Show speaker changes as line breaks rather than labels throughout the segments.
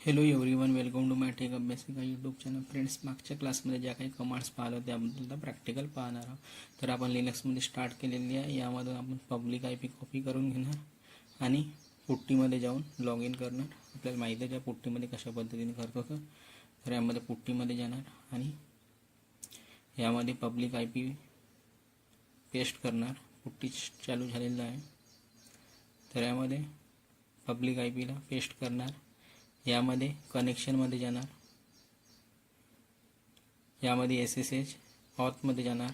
Hello everyone, welcome to my tech Abhyasika YouTube channel. Friends, मागच्या क्लासमध्ये ज्या काही कमांड्स पाहिलं त्याबद्दल प्रॅक्टिकल पाहणार आहोत. तर आपण लिनक्समध्ये स्टार्ट केलेली आहे. यामधून आपण पब्लिक IP कॉपी करून घेणार आणि पुट्टीमध्ये जाऊन लॉग इन करणार. आपल्याला माहिती आहे त्या पुट्टीमध्ये कशा पद्धतीने करतो. तर यामध्ये पुट्टीमध्ये जाणार आणि यामध्ये पब्लिक IP पेस्ट करणार. पुट्टी चालू झालेलं आहे. तर यामध्ये पब्लिक IPला पेस्ट करणार. यामध्ये कनेक्शनमध्ये जाणार. यामध्ये SSH ऑथमध्ये जाणार.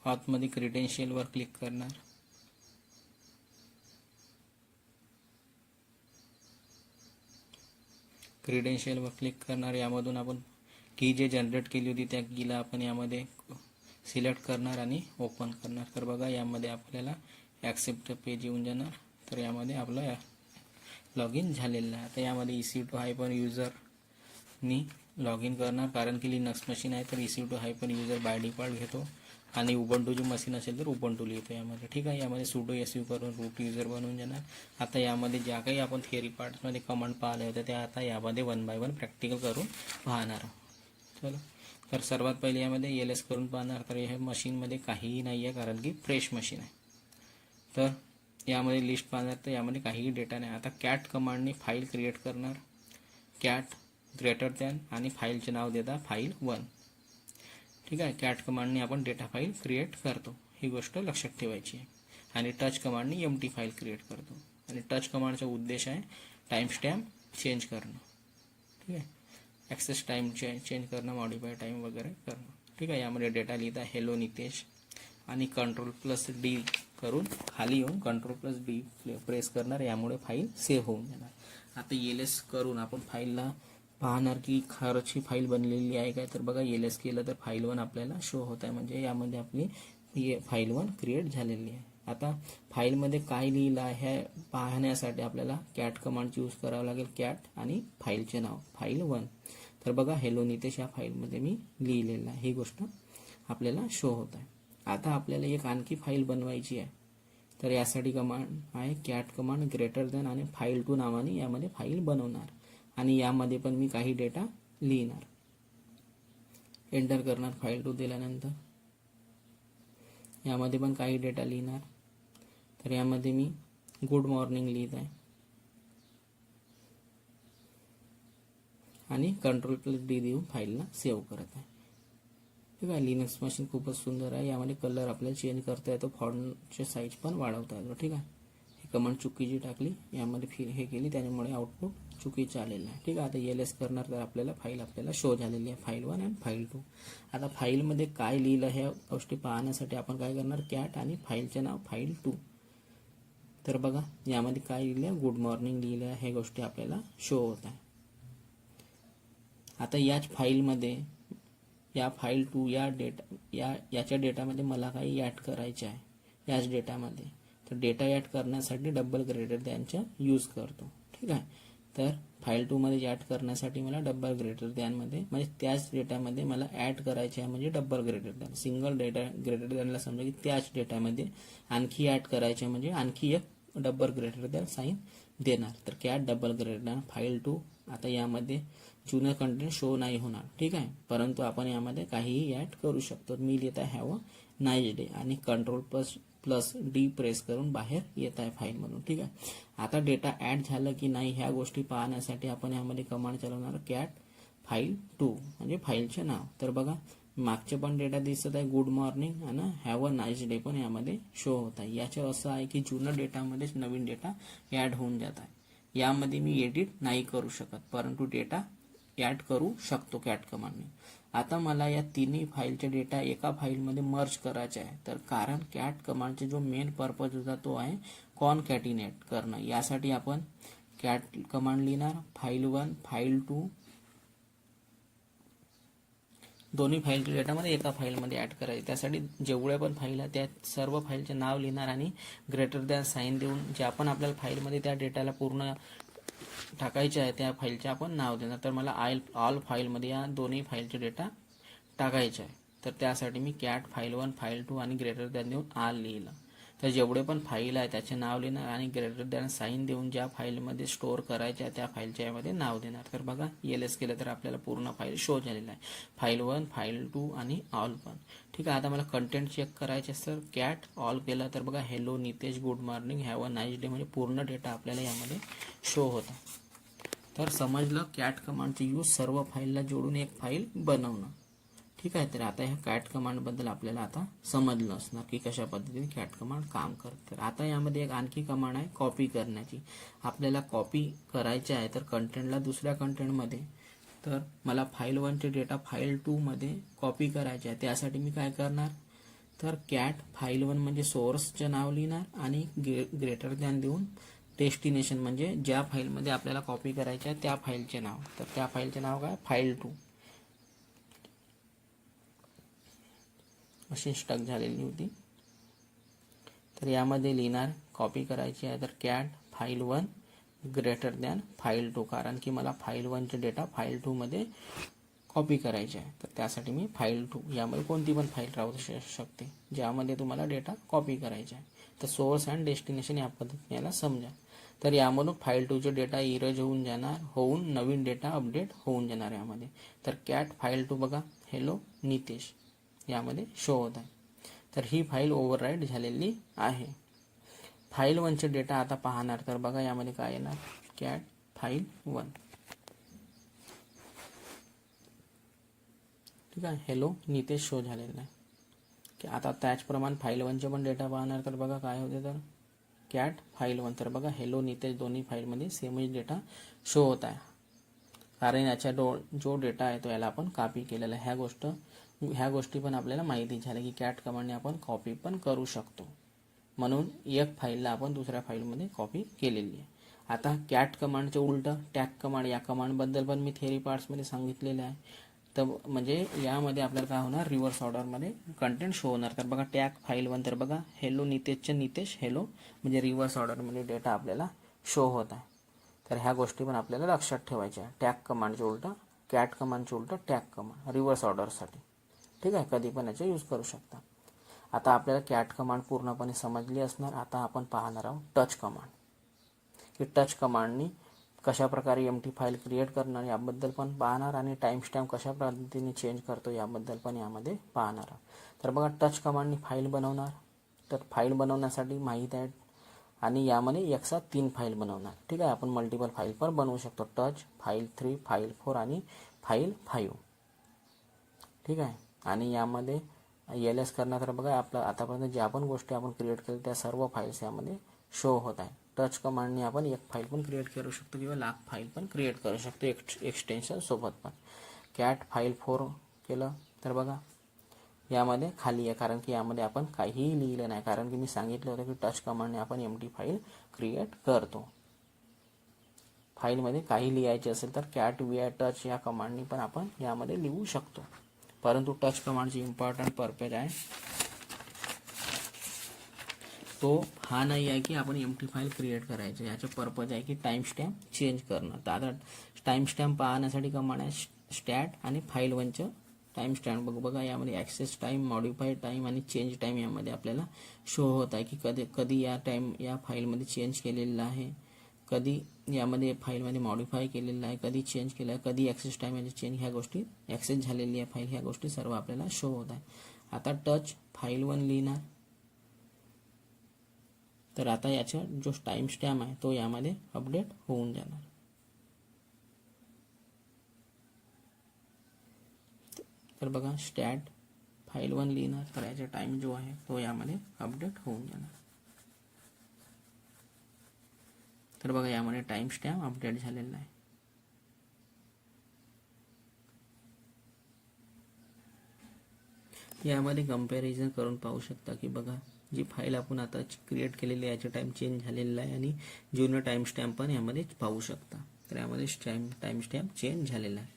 ऑथमध्ये क्रेडेन्शियलवर क्लिक करणार. क्रेडेन्शियलवर क्लिक करणार. यामधून आपण की जे जनरेट केली होती त्या कीला आपण यामध्ये सिलेक्ट करणार आणि ओपन करणार. तर बघा, यामध्ये आपल्याला ॲक्सेप्ट पेज येऊन जाणार. तर यामध्ये आपलं लॉग इन झालेलं आहे. आता यामध्ये EC2-user लॉग इन करणार, कारण की लिनक्स मशीन आहे. तर EC2-user बाय डिफॉल्ट घेतो आणि उबंटूची मशीन असेल तर उबंटू लिहितो यामध्ये. ठीक आहे. यामध्ये sudo su करून रूट युजर बनवून जाणार. आता यामध्ये ज्या काही आपण थिअरी पार्टमध्ये कमांड पाहिल्या होत्या त्या आता यामध्ये 1 बाय 1 प्रॅक्टिकल करून पाहणार आहोत. चलो, तर सर्वात पहिले यामध्ये LS करून पाहणार. तर ह्या मशीनमध्ये काहीही नाही आहे, कारण की फ्रेश मशीन आहे. तर यामध्ये लिस्ट पाहणार. तर यामध्ये काहीही डेटा नाही. आता कॅट कमांडने फाईल क्रिएट करणार. कॅट ग्रेटर दॅन आणि फाईलचे नाव देता file1. ठीक आहे. कॅट कमांडने आपण डेटा फाईल क्रिएट करतो, ही गोष्ट लक्षात ठेवायची आहे. आणि टच कमांडने एम्प्टी फाईल क्रिएट करतो. आणि टच कमांडचा उद्देश आहे टाईमस्टॅम्प चेंज करणं. ठीक आहे. ॲक्सेस टाईम चेंज करणं, मॉडिफाय टाईम वगैरे करणं. ठीक आहे. यामध्ये डेटा लिहिता हेलो नितेश आणि Ctrl+D करून खाली येऊन Ctrl+D प्रेस करणार. यामुळे फाईल सेव्ह होऊन जाणार. आता LS करून आपण फाईलला पाहणार की खरंच ही फाईल बनलेली आहे काय. तर बघा, LS केलं तर file1 आपल्याला शो होत आहे, म्हणजे यामध्ये आपली file1 क्रिएट झालेली आहे. आता फाईलमध्ये काय लिहिलं आहे हे पाहण्यासाठी आपल्याला कॅट कमांडची यूज करावं लागेल. कॅट आणि फाईलचे नाव file1. तर बघा, हेलो नितेश या फाईलमध्ये मी लिहिलेलं आहे, ही गोष्ट आपल्याला शो होत आहे. आता आपल्याला एक आणखी फाईल बनवायची आहे. तर यासाठी कमांड आहे कॅट कमांड ग्रेटर दॅन आणि file2 नावाने यामध्ये फाईल बनवणार. आणि यामध्ये पण मी काही डेटा लिहिणार. एंटर करणार file2 दिल्यानंतर. यामध्ये पण काही डेटा लिहिणार. तर यामध्ये मी गुड मॉर्निंग लिहित आहे आणि Ctrl+D देऊन फाईलला सेव्ह करत आहे. ठीक आहे. लिनक्स मशीन खूपच सुंदर आहे. यामध्ये कलर आपल्याला चेंज करता येतो, फॉन्टचे साईज पण वाढवता येतो. ठीक आहे. ही कमांड चुकीची टाकली, यामध्ये हे केली, त्यामुळे आउटपुट चुकीचं आलेलं आहे. ठीक आहे. आता LS करणार. तर आपल्याला फाईल आपल्याला शो झालेली आहे file1 आणि file2. आता फाईलमध्ये काय लिहिलं ह्या गोष्टी पाहण्यासाठी आपण काय करणार, कॅट आणि फाईलचे नाव file2. तर बघा, यामध्ये काय लिहिलं, गुड मॉर्निंग लिहिलं आहे. हे गोष्टी आपल्याला शो होत आहे. आता याच फाईलमध्ये या file2 याच्या डेटामध्ये मला काही ॲड करायचे आहे याच डेटामध्ये. तर डेटा ॲड करण्यासाठी डबल ग्रेटर दॅनचा यूज करतो. ठीक आहे. तर file2 मध्ये ॲड करण्यासाठी मला डबल ग्रेटर दॅनमध्ये, म्हणजे त्याच डेटामध्ये मला ॲड करायचे आहे, म्हणजे double greater than. Single data greater दॅनला समजा की त्याच डेटामध्ये आणखी ॲड करायचे, म्हणजे आणखी एक डबल ग्रेटर दॅन साईन देणार. तर cat double greater than file2. आता यामध्ये जुनं कंटेंट शो नाही होणार. ठीक आहे. परंतु आपण यामध्ये काहीही ॲड करू शकतो. मी लिहित आहे हॅव अ नाईस डे आणि Ctrl+D प्रेस करून बाहेर येत आहे फाईलमधून. ठीक आहे. आता डेटा ॲड झालं की नाही ह्या गोष्टी पाहण्यासाठी आपण यामध्ये कमांड चालवणार कॅट file2, म्हणजे फाईलचे नाव. तर बघा, मागचे पण डेटा दिसत आहे, गुड मॉर्निंग आणि हॅव अ नाईस डे पण यामध्ये शो होत आहे. याचं असं आहे की जुनं डेटामध्येच नवीन डेटा ॲड होऊन जात आहे. यामध्ये मी एडिट नाही करू शकत, परंतु डेटा ॲड करू शकतो कॅट कमांडने. आता मला या तिन्ही फाईलचे डेटा एका फाईलमध्ये मर्ज करायचे आहे. तर कारण कॅट कमांडचा जो मेन पर्पज होता तो आहे कॉनकॅटिनेट करणं. यासाठी आपण कॅट कमांड लिहिणार. file1 file2 दोन्ही फाईलच्या डेटामध्ये एका फाईलमध्ये ॲड करायचे. त्यासाठी जेवढ्या पण फाईल आहे त्या सर्व फाईलचे नाव लिहिणार आणि ग्रेटर दॅन साईन देऊन जे आपण आपल्याला फाईलमध्ये त्या डेटाला पूर्ण टाकायचे आहे त्या फाईलचे आपण नाव देणार. तर मला ऑल फाईलमध्ये या दोन्ही फाईलचे डेटा टाकायचे आहे. तर त्यासाठी मी कॅट file1 file2 आणि ग्रेटर दॅन देऊन ऑल लिहिलं. तर जेवढे पण फाईल आहे त्याचे नाव लिहिणार आणि ग्रेटर दॅन साईन देऊन ज्या फाईलमध्ये स्टोअर करायच्या त्या फाईलच्या यामध्ये नाव देणार. तर बघा एल केलं तर आपल्याला पूर्ण फाईल शो झालेला आहे, फाईल 1, फाईल 2 आणि ऑल पण. ठीक आहे. आता मला कंटेंट चेक करायचे सर, कॅट ऑल केलं तर बघा hello Nitesh, good morning, have a nice day, म्हणजे पूर्ण डेटा आपल्याला यामध्ये शो होता. तर समजलं कॅट कमांडचे यूज सर्व फाईलला जोडून एक फाईल बनवणं. ठीक आहे. तर आता ह्या कॅट कमांडबद्दल आपल्याला आता समजलं असणार की कशा पद्धतीने कॅट कमांड काम करते. तर आता यामध्ये एक आणखी कमांड आहे कॉपी करण्याची. आपल्याला कॉपी करायची आहे तर कंटेंटला दुसऱ्या कंटेंटमध्ये, तर मला फाईल 1चे डेटा फाईल 2 मध्ये कॉपी करायचे आहे. त्यासाठी मी काय करणार, तर कॅट फाईल 1 म्हणजे सोर्सचं नाव लिहिणार आणि ग्रेटर दॅन देऊन डेस्टिनेशन म्हणजे ज्या फाईलमध्ये आपल्याला कॉपी करायचे आहे त्या फाईलचे नाव. तर त्या फाईलचे नाव काय, फाईल 2 अशी स्टक झालेली होती. तर यामध्ये लिहिणार कॉपी करायची आहे तर cat file 1 greater than file 2, कारण की मला फाईल 1चे डेटा फाईल 2 मध्ये कॉपी करायचे आहे. तर त्यासाठी मी फाईल 2, यामध्ये कोणती पण फाईल राहू शकते ज्यामध्ये तुम्हाला डेटा कॉपी करायचा आहे. तर सोर्स अँड डेस्टिनेशन या पद्धतीने याला समजा. तर यामधून फाईल 2चे डेटा इरेज होऊन नवीन डेटा अपडेट होऊन जाणार यामध्ये. तर कॅट फाईल 2 बघा हेलो नितेश यामध्ये शो होत आहे. तर ही फाईल ओव्हरराईट झालेली आहे. फाईल 1चे डेटा आता पाहणार तर बघा यामध्ये काय येणार, कॅट फाईल 1. ठीक आहे. हेलो नितेश शो झालेला आहे. आता त्याचप्रमाणे फाईल 1चे पण डेटा पाहणार तर बघा काय होते, तर कॅट फाईल 1. तर बघा हेलो नितेश दोन्ही फाईलमध्ये सेमच डेटा शो होत आहे, कारण याच्या जो डेटा आहे तो याला आपण कॉपी केलेला आहे. ह्या गोष्टी पण आपल्याला माहिती झाल्या की कॅट कमांडने आपण कॉपी पण करू शकतो, म्हणून एक फाईलला आपण दुसऱ्या फाईलमध्ये कॉपी केलेली आहे. आता कॅट कमांडचे उलट टॅग कमांड, या कमांडबद्दल पण मी थिअरी पार्ट्समध्ये सांगितलेले आहे. तर म्हणजे यामध्ये आपल्याला काय होणार, रिव्हर्स ऑर्डरमध्ये कंटेंट शो होणार. तर बघा टॅग फाईल 1 तर बघा हेलो नितेशचे नितेश हेलो, म्हणजे रिव्हर्स ऑर्डरमध्ये डेटा आपल्याला शो होत आहे. तर ह्या गोष्टी पण आपल्याला लक्षात ठेवायच्या आहे. टॅग कमांडचे उलट कॅट कमांडचे उलट टॅग कमांड रिव्हर्स ऑर्डरसाठी. ठीक आहे. कधी पण याचा यूज करू शकता. आता आपल्याला कॅट कमांड पूर्णपणे समजली असणार. आता आपण पाहणार आहोत टच कमांड, की टच कमांडनी कशा प्रकारे एम्प्टी फाईल क्रिएट करणार याबद्दल पण पाहणार आणि टाइम स्टॅम्प कशा पद्धतीने चेंज करतो याबद्दल पण यामध्ये पाहणार आहोत. तर बघा टच कमांडनी फाईल बनवणार. तर फाईल बनवण्यासाठी माहीत आहे आणि यामध्ये एक साथ 3 फाईल बनवणार. ठीक आहे. आपण मल्टिपल फाईल पण बनवू शकतो, टच फाईल 3, फाईल 4 आणि फाईल 5. ठीक आहे. आणि यामध्ये एल करणार तर बघा आपलं आतापर्यंत ज्या पण गोष्टी आपण क्रिएट केल्या त्या सर्व फाईल्स यामध्ये शो होत आहे. टच कमांडने आपण एक फाईल पण क्रिएट करू शकतो किंवा लाख फाईल पण क्रिएट करू शकतो एक्सटेन्शन सोबत पण. कॅट फाईल 4 केलं तर बघा यामध्ये खाली आहे, कारण की यामध्ये आपण काहीही लिहिलं नाही, कारण की मी सांगितलं होतं की टच कमांडने आपण एम्प्टी फाईल क्रिएट करतो. फाईलमध्ये काही लिहायचे असेल तर कॅट वी टच या कमांडनी पण आपण यामध्ये लिहू शकतो. परंतु टच कमांडची इम्पॉर्टंट पर्पज आहे तो हा नाही आहे की आपण एम्प्टी फाईल क्रिएट करायचं, याचं पर्पज आहे की टाइम स्टॅम्प चेंज करणं. तर आता टाइम स्टॅम्प पाहण्यासाठी कमांड आहे स्टॅट आणि फाईल 1चं टाइम स्टॅम्प बघा यामध्ये ॲक्सेस टाइम, मॉडिफाय टाइम आणि चेंज टाइम यामध्ये आपल्याला शो होत आहे की कधी या फाईलमध्ये चेंज केलेला आहे, कधी यामध्ये फाईलमध्ये मॉडिफाय केलेलं आहे, कधी चेंज केलं आहे, कधी ॲक्सेस टाइम याची चेंज, ह्या गोष्टी ॲक्सेस झालेली आहे फाईल, ह्या गोष्टी सर्व आपल्याला शो होत आहे. आता टच फाईल 1 लिहिणार. तर आता याचा जो टाइम स्टॅम्प आहे तो यामध्ये अपडेट होऊन जाणार. तर बघा स्टॅट फाईल 1 लिहिणार तर याचा टाइम जो आहे तो यामध्ये अपडेट होऊन जाणार. तर बघा यामध्ये टाइम स्टॅम्प अपडेट झालेला आहे. यामध्ये कंपॅरिझन करून पाहू शकता की बघा जी फाईल आपण आता क्रिएट केलेली आहे याचा टाइम चेंज झालेला आहे आणि जुनं टाइम स्टॅम्प पण यामध्ये पाहू शकता. तर यामध्ये टाइम स्टॅम्प चेंज झालेला आहे.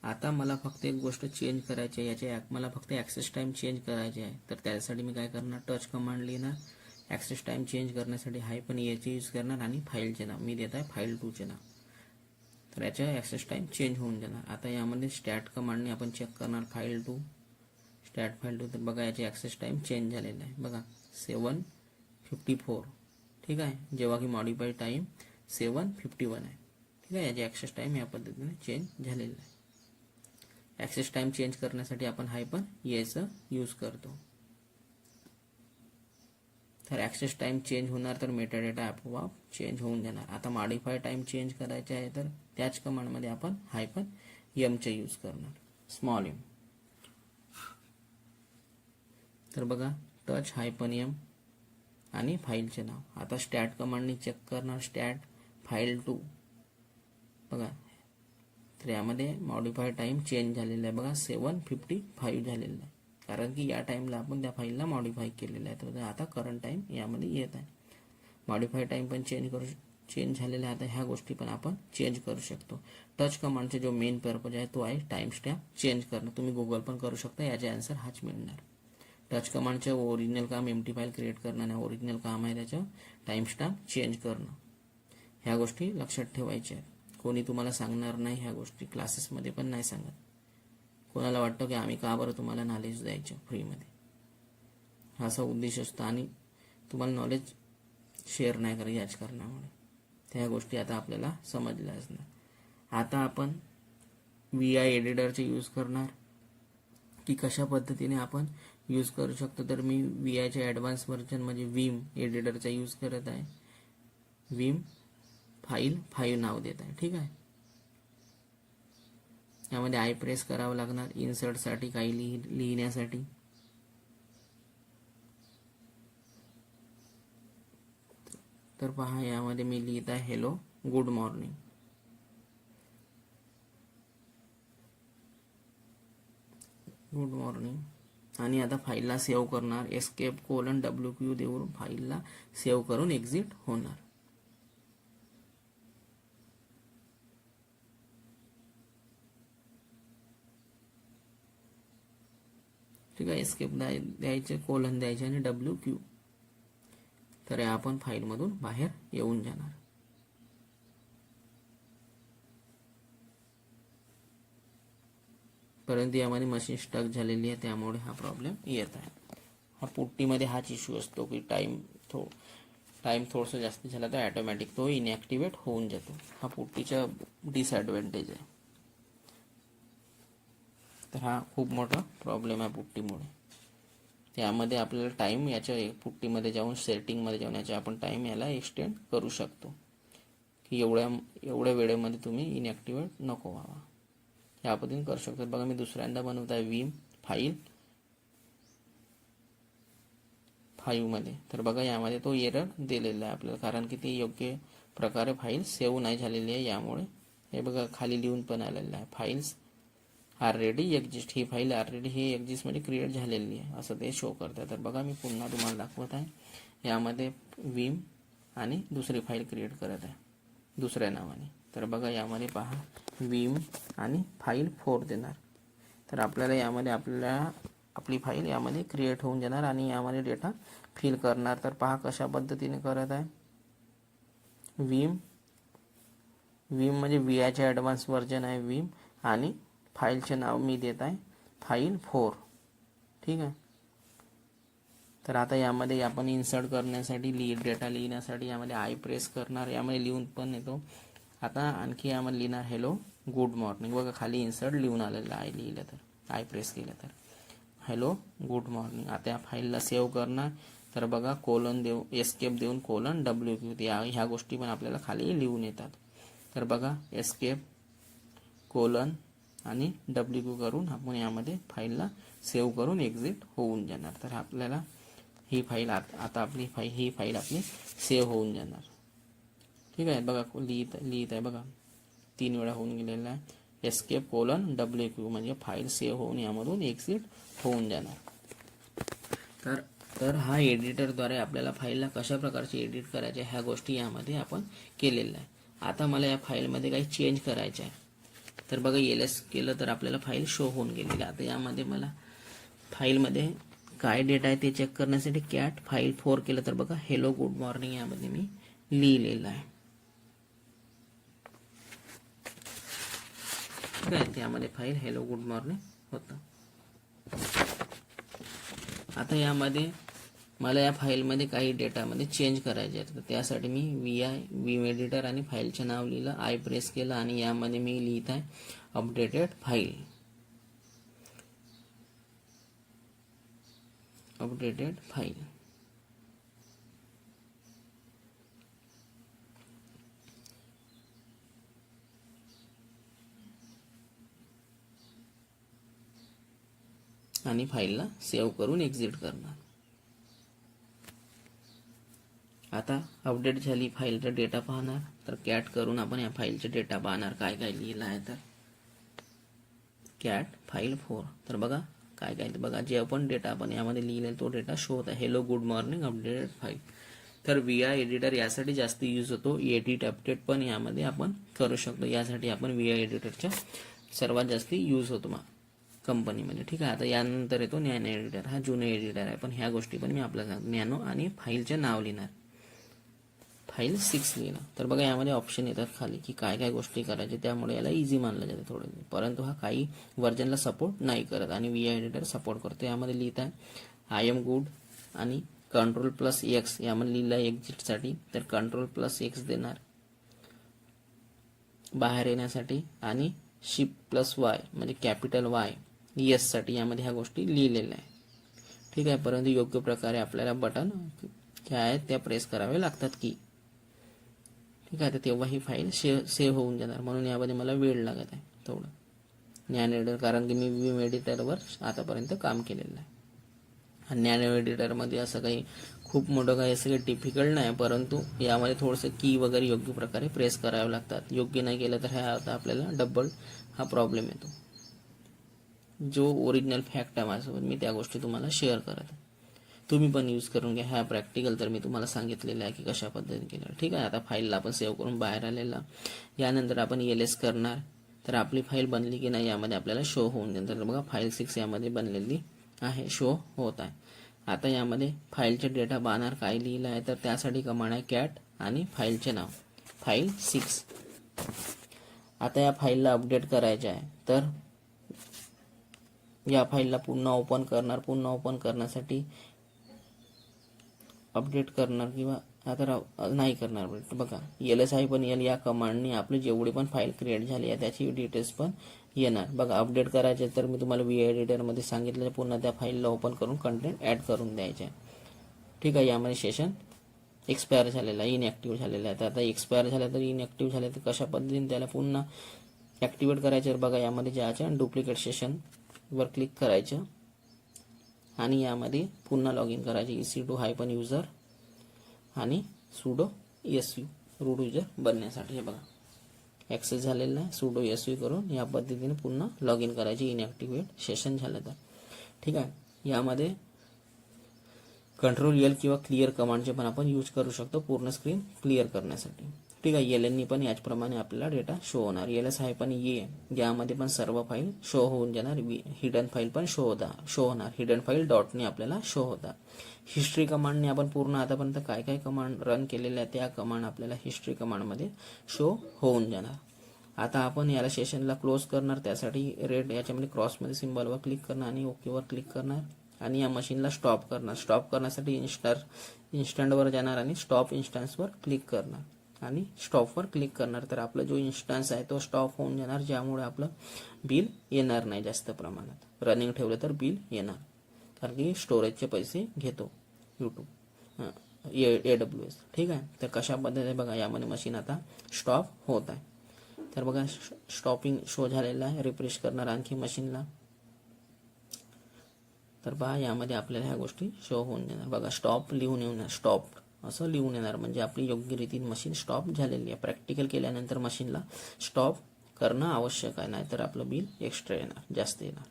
आता मला फक्त एक गोष्ट चेंज करायची आहे, याचे मला फक्त ॲक्सेस टाइम चेंज करायचे आहे. तर त्यासाठी मी काय करणार, टच कमांड लिहिणार. ॲक्सेस टाइम चेंज करण्यासाठी हाय पण याचे यूज करणार आणि फाईलचे नाव मी देत आहे फाईल 2चे नाव. तर याचा ॲक्सेस टाइम चेंज होऊन जाणार. आता यामध्ये स्टॅट कमांडने आपण चेक करणार फाईल 2, स्टॅट फाईल 2. तर बघा याचे ॲक्सेस टाइम चेंज झालेला आहे. बघा 7 54, ठीक आहे, जेव्हा की मॉडिफाईड टाईम 7:51 आहे. ठीक आहे, याचे ॲक्सेस टाईम या पद्धतीने चेंज झालेला आहे. ॲक्सेस टाईम चेंज करण्यासाठी आपण हायफन याचं यूज करतो. तर ॲक्सेस टाईम चेंज होणार तर मेटाडेटा आपोआप चेंज होऊन जाणार. आता मॉडिफाय टाईम चेंज करायचे आहे तर त्याच कमांडमध्ये आपण हायफन एमचे यूज करणार, स्मॉल एम. तर बघा टच हायफन एम आणि फाईलचे नाव. आता स्टॅट कमांडने चेक करणार, स्टॅट फाईल 2. बघा तर यामध्ये मॉडिफाय टाईम चेंज झालेला आहे. बघा 7:55 झालेला आहे, कारण की या टाईमला आपण त्या फाईलला मॉडिफाय केलेलं आहे. तर आता करंट टाईम यामध्ये येत आहे. मॉडिफाय टाईम पण चेंज झालेला आहे. आता ह्या गोष्टी पण आपण चेंज करू शकतो. टच कमांडचा जो मेन पर्पज आहे तो आहे टाइम स्टॅम्प चेंज करणं. तुम्ही गुगल पण करू शकता, याचे आन्सर हाच मिळणार. टच कमांडचं ओरिजिनल काम एम्प्टी फाईल क्रिएट करणं नाही, ओरिजिनल काम आहे त्याचं टाइम स्टॅम्प चेंज करणं. ह्या गोष्टी लक्षात ठेवायच्या आहेत. कोणी तुम्हाला सांगणार नाही ह्या गोष्टी, क्लासेसमध्ये पण नाही सांगत. कोणाला वाटतं की आम्ही का बरं तुम्हाला नॉलेज द्यायचं फ्रीमध्ये, असा उद्देश असतो आणि तुम्हाला नॉलेज शेअर नाही करायची याच कारणामुळे. त्या गोष्टी आता आपल्याला समजल्या असणार. आता आपण VI एडिटरचे यूज करणार की कशा पद्धतीने आपण यूज करू शकतो. तर मी VIचे ॲडव्हान्स व्हर्जन म्हणजे विम एडिटरचा यूज करत आहे. विम फाईल 5 नाव देत आहे. ठीक आहे, यामध्ये आय प्रेस करावं लागणार इन्सर्टसाठी, काही लिहिण्यासाठी. तर पहा यामध्ये मी लिहित आहे hello good morning. Good morning. आणि आता फाईलला सेव्ह करणार, escape::WQ देऊन फाईलला सेव्ह करून एक्झिट होणार. ठीक आहे, एस्केप द्यायचे, कोलन द्यायचे आणि WQ. तर आपण फाईलमधून बाहेर येऊन जाणार. परंतु यामध्ये मशीन स्टक झालेली आहे, त्यामुळे हा प्रॉब्लेम येत आहे. हा पुट्टीमध्ये हाच इश्यू असतो की टाइम थोडंसं जास्त झाला तर ऑटोमॅटिक तो इनॲक्टिवेट होऊन जातो. हा पुट्टीचा डिसॲडव्हान्टेज आहे. तर हा खूप मोठा प्रॉब्लेम आहे पुट्टीमुळे. त्यामध्ये आपल्याला टाइम याच्या पुट्टीमध्ये जाऊन सेटिंगमध्ये जाऊन याच्या आपण टाइम याला एक्सटेंड करू शकतो की एवढ्या वेळेमध्ये तुम्ही इनॲक्टिवेट नको व्हावा, या पद्धतीने करू शकतो. बघा मी दुसऱ्यांदा बनवत आहे विम फाईल 5 मध्ये. तर बघा यामध्ये तो एरर दिलेला आहे आपल्याला, कारण की ती योग्य प्रकारे फाईल सेव्ह नाही झालेली आहे. यामुळे हे बघा खाली लिहून पण आलेलं आहे फाईल्स ऑलरेडी एक्झिस्ट. ही फाईल ऑलरेडी ही एक्झिस्ट मध्ये क्रिएट झालेली आहे असं ते शो करतं. तर बघा मी पुन्हा तुम्हाला दाखवत आहे. यामध्ये विम आणि दुसरी फाईल क्रिएट करत आहे दुसऱ्या नावाने. तर बघा यामध्ये पहा विम आणि फाईल 4 देणार. तर आपल्याला यामध्ये आपली फाईल यामध्ये क्रिएट होऊन जाणार आणि यामध्ये डेटा फिल करणार. तर पहा कशा पद्धतीने करत आहे. विम म्हणजे VIचे ॲडव्हान्स व्हर्जन आहे विम आणि फाईलचे नाव मी देत आहे फाईल 4. ठीक आहे, तर आता यामध्ये आपण इन्सर्ट करण्यासाठी डेटा लिहिण्यासाठी यामध्ये आय प्रेस करणार. यामध्ये लिहून पण येतो. आता आणखी यामध्ये लिहिणार हॅलो गुड मॉर्निंग. बघा खाली इन्सर्ट लिहून आलेलं आहे, लिहिलं तर आय प्रेस केलं तर हॅलो गुड मॉर्निंग. आता या फाईलला सेव्ह करणार. तर बघा कोलन एस्केप देऊन कोलन WQ ह्या गोष्टी पण आपल्याला खाली लिहून येतात. तर बघा एस्केप कोलन आणि WQ करून आपण यामध्ये फाईलला सेव्ह करून एक्झिट होऊन जाणार. तर आपल्याला ही फाईल आता ही फाईल आपली सेव्ह होऊन जाणार. ठीक आहे, बघा लिहित आहे बघा 3 वेळा होऊन गेलेला आहे. एस्केप कोलन WQ म्हणजे फाईल सेव्ह होऊन यामधून एक्झिट होऊन जाणार. तर हा एडिटरद्वारे आपल्याला फाईलला कशा प्रकारचे एडिट करायचे ह्या गोष्टी यामध्ये आपण केलेल्या आहे. आता मला या फाईलमध्ये काही चेंज करायचे आहे. तर बघा LS केलं तर आपल्याला फाईल शो होऊन गेलेली आहे. आता यामध्ये मला फाईलमध्ये काय डेटा आहे ते चेक करण्यासाठी कॅट फाईल 4 केलं तर बघा हॅलो गुड मॉर्निंग यामध्ये मी लिहिलेलं आहे. ठीक आहे, त्यामध्ये फाईल हॅलो गुड मॉर्निंग होतं. आता यामध्ये मला या फाईलमध्ये काही डेटामध्ये चेंज करायचे आहे, तर त्यासाठी मी विम एडिटर आणि फाईलचे नाव लिहिलं, आय प्रेस केलं आणि यामध्ये मी लिहित आहे अपडेटेड फाईल. आणि फाईलला सेव्ह करून एक्झिट करणार. आता अपडेट झाली फाईलचा डेटा पाहणार, तर कॅट करून आपण या फाईलचा डेटा पाहणार काय काय लिहिलं आहे. तर कॅट फाईल 4, तर बघा काय काय, बघा जे आपण डेटा आपण यामध्ये लिहिलेला तो डेटा शो होता. Hello good morning updated file. तर VI एडिटर यासाठी जास्त यूज होतो. एडिट अपडेट पण यामध्ये आपण करू शकतो. यासाठी आपण VI एडिटरचा सर्वात जास्त यूज होतो कंपनीमध्ये. ठीक आहे. आता यानंतर येतो नॅनो एडिटर. हा जुना एडिटर आहे, पण ह्या गोष्टी पण मी आपल्याला सांगतो. नॅनो आणि फाईलचे नाव लिहिणार, फाईल 6 लिहिणार. तर बघा यामध्ये ऑप्शन येतात खाली की काय काय गोष्टी करायचे, त्यामुळे याला इझी मानलं जाते थोडं, परंतु हा काही व्हर्जनला सपोर्ट नाही करत आणि VI एडिटर सपोर्ट करतो. यामध्ये लिहित आहे आय एम गुड आणि Ctrl+X यामध्ये लिहिलं आहे एक्झिटसाठी, तर Ctrl+X देणार बाहेर येण्यासाठी आणि Shift+Y म्हणजे कॅपिटल Y येस साठी. यामध्ये ह्या गोष्टी लिहिलेल्या आहे. ठीक आहे. परंतु योग्य प्रकारे आपल्याला बटन काय आहेत त्या प्रेस करावे लागतात की. ठीक आहे. तर तेव्हा ही फाईल सेव्ह होऊन जाणार, म्हणून यामध्ये मला वेळ लागत आहे थोडं नॅनो एडिटर, कारण की मी विम एडिटरवर आतापर्यंत काम केलेलं आहे. आणि नॅनो एडिटरमध्ये असं काही खूप मोठं काही असं काही डिफिकल्ट नाही, परंतु यामध्ये थोडंसं की वगैरे योग्य प्रकारे प्रेस करावे लागतात. योग्य नाही केलं तर ह्या आता आपल्याला डबल हा प्रॉब्लेम येतो. जो ओरिजिनल फॅक्ट आहे माझ्यासोबत, मी त्या गोष्टी तुम्हाला शेअर करत आहे. तुम्ही पण यूज करून घ्या. हा प्रॅक्टिकल तर मी तुम्हाला सांगितलेलं आहे की कशा पद्धतीने केलं. ठीक आहे. आता फाईलला आपण सेव्ह करून बाहेर आलेला, यानंतर आपण LS करणार, तर आपली फाईल बनली की नाही यामध्ये आपल्याला शो होऊन जाईल. तर बघा फाईल 6 यामध्ये बनलेली आहे, शो होत आहे. आता यामध्ये फाईलचे डेटा पाहणार काय लिहिलं आहे, तर त्यासाठी कमांड आहे कॅट आणि फाईलचे नाव फाईल 6. आता या फाईलला अपडेट करायचे आहे, तर या फाईलला पुन्हा ओपन करणार. पुन्हा ओपन करण्यासाठी अपडेट करणार किंवा आता नाही करणार. बघा LS-L या कमांडने आपली जेवढी पण फाईल क्रिएट झाली आहे त्याची डिटेल्स पण येणार. बघा अपडेट करायचे तर मी तुम्हाला VI एडिटरमध्ये सांगितलं, पुन्हा त्या फाईलला ओपन करून कंटेंट ॲड करून द्यायचे आहे. ठीक आहे. यामध्ये सेशन एक्सपायर झालेला आहे, इनॲक्टिव्ह झालेला आहे. तर आता एक्सपायर झालं तर इनॲक्टिव्ह झालं तर कशा पद्धतीने त्याला पुन्हा ॲक्टिवेट करायचं. बघा यामध्ये जायचं, डुप्लिकेट सेशनवर क्लिक करायचं आणि यामध्ये पुन्हा लॉग इन करायचे EC2-user आणि sudo su रूट युजर बनण्यासाठी. हे बघा ॲक्सेस झालेला आहे, sudo su करून या पद्धतीने पुन्हा लॉग इन करायचे इनॲक्टिवेट सेशन झालं तर. ठीक आहे. यामध्ये Ctrl-L किंवा क्लिअर कमांडचे पण आपण यूज करू शकतो पूर्ण स्क्रीन क्लिअर करण्यासाठी. ठीक आहे. LN पण याचप्रमाणे आपल्याला डेटा शो होणार. LS-A यामध्ये पण सर्व फाईल शो होऊन जाणार. हिडन फाईल पण शो होणार. हिडन फाईल डॉटने आपल्याला शो होतात. हिस्ट्री कमांडने आपण पूर्ण आतापर्यंत काय काय कमांड रन केलेल्या आहेत त्या कमांड आपल्याला हिस्ट्री कमांडमध्ये शो होऊन जाणार. आता आपण याला सेशनला क्लोज करणार, त्यासाठी रेड याच्यामध्ये क्रॉसमध्ये सिम्बॉलवर क्लिक करणार आणि ओकेवर क्लिक करणार आणि या मशीनला स्टॉप करणार. स्टॉप करण्यासाठी इन्स्टंटवर जाणार आणि स्टॉप इन्स्टन्सवर क्लिक करणार आणि स्टॉपवर क्लिक करणार. तर आपला जो इन्स्टन्स आहे तो स्टॉप होऊन जाणार, ज्यामुळे आपलं बिल येणार नाही जास्त प्रमाणात. रनिंग ठेवलं तर बिल येणार, कारण की स्टोरेजचे पैसे घेतो यूट्यूब AWS. ठीक आहे. तर कशा पद्धतीने बघा यामध्ये मशीन आता स्टॉप होत आहे. तर बघा स्टॉपिंग शो झालेला आहे. रिफ्रेश करणार आणखी मशीनला, तर पहा यामध्ये आपल्याला ह्या गोष्टी शो होऊन येणार. बघा स्टॉप लिहून येणार, स्टॉप असं लिहून येणार, म्हणजे आपली योग्य रीतीने मशीन स्टॉप झालेली आहे. प्रॅक्टिकल केल्यानंतर मशीनला स्टॉप करणं आवश्यक आहे, नाहीतर आपलं बिल एक्स्ट्रा येणार, जास्त येणार.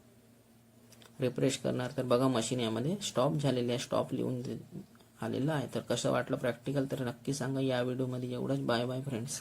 रिफ्रेश करणार तर बघा मशीन यामध्ये स्टॉप झालेली आहे, स्टॉप लिहून आलेलं आहे. तर कसं वाटलं प्रॅक्टिकल तर नक्की सांगा. या व्हिडिओमध्ये एवढंच. Bye bye friends.